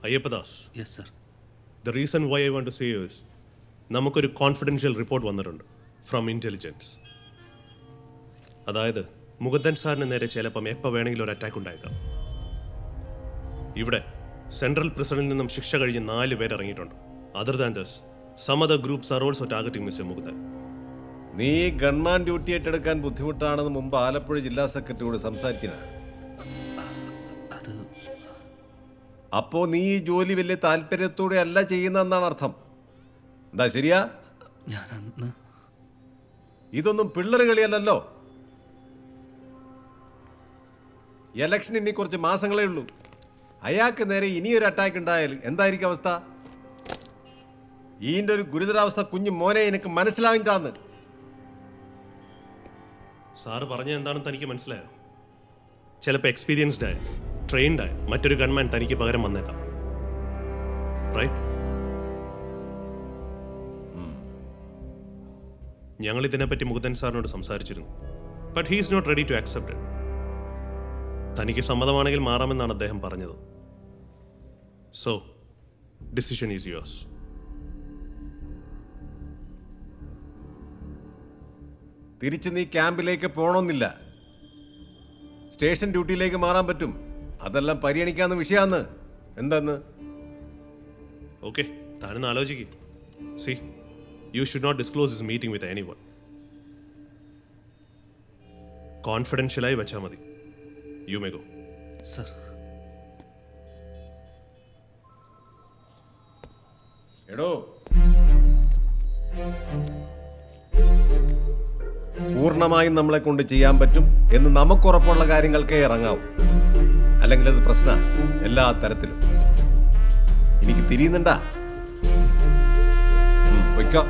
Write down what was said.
Ayyappadas. Yes sir. The reason why I want to say is നമുക്കൊരു confidential report വന്നിട്ടുണ്ട് from intelligence. അതായത് മുകുന്ദൻ സാറിന് നേരെ ചിലപ്പം എപ്പോൾ വേണമെങ്കിലും ഒരു അറ്റാക്ക് ഉണ്ടായേക്കാം. ഇവിടെ സെൻട്രൽ പ്രിസണിൽ നിന്നും ശിക്ഷ കഴിഞ്ഞ് 4 പേർ ഇറങ്ങിയിട്ടുണ്ട്. Other than this some other groups are also targeting mister Mukundan. നീ ഗൺമാൻ ഡ്യൂട്ടി ഏറ്റെടുക്കാൻ ബുദ്ധിമുട്ടാണെന്ന് മുമ്പ് ആലപ്പുഴ ജില്ലാ സെക്രട്ടറിയോട് സംസാരിച്ചില്ല. അത് അപ്പോ നീ ഈ ജോലി വലിയ താല്പര്യത്തോടെ അല്ല ചെയ്യുന്നതെന്നാണ് അർത്ഥം. എന്താ ശരിയാ? ഞാൻ അന്ന് ഇതൊന്നും പിള്ളേർ കളിയല്ലല്ലോ. ഇലക്ഷൻ ഇനി കുറച്ച് മാസങ്ങളേ ഉള്ളൂ. അയാൾക്ക് നേരെ ഇനിയൊരു അറ്റാക്ക് ഉണ്ടായാൽ എന്തായിരിക്കും അവസ്ഥ? ഈൻ്റെ ഒരു ഗുരുതരാവസ്ഥ കുഞ്ഞു മോനെ എനിക്ക് മനസ്സിലാവില്ലാന്ന്. സാറ് പറഞ്ഞ എന്താണെന്ന് തനിക്ക് മനസ്സിലായോ? ചിലപ്പോൾ എക്സ്പീരിയൻസ്ഡ് ആയ ട്രെയിൻഡ് ആയ മറ്റൊരു ഗൺമാൻ തനിക്ക് പകരം വന്നേക്കാം. റൈറ്റ്? ഞങ്ങൾ ഇതിനെപ്പറ്റി മുകുന്ദൻ സാറിനോട് സംസാരിച്ചിരുന്നു. But he is not ready to accept it. തനിക്ക് സമ്മതമാണെങ്കിൽ മാറാമെന്നാണ് അദ്ദേഹം പറഞ്ഞത്. So decision is yours. തിരിച്ച് നീ ക്യാമ്പിലേക്ക് പോകണമെന്നില്ല. സ്റ്റേഷൻ ഡ്യൂട്ടിയിലേക്ക് മാറാൻ പറ്റും. അതെല്ലാം പരിഗണിക്കാവുന്ന വിഷയമാണ്. എന്താന്ന്? ഓക്കെ, താനൊന്ന് ആലോചിക്കുക. See, you should not disclose this meeting with anyone. കോൺഫിഡൻഷ്യലായി വെച്ചാൽ മതി. You may go. സർ. എടോ, പൂർണ്ണമായും നമ്മളെ കൊണ്ട് ചെയ്യാൻ പറ്റും എന്ന് നമുക്കുറപ്പുള്ള കാര്യങ്ങൾക്കേ ഇറങ്ങാവൂ. അല്ലെങ്കിൽ അത് പ്രശ്നമാണ് എല്ലാ തരത്തിലും. എനിക്ക് തിരിയുന്നുണ്ടാ? വയ്ക്കോ.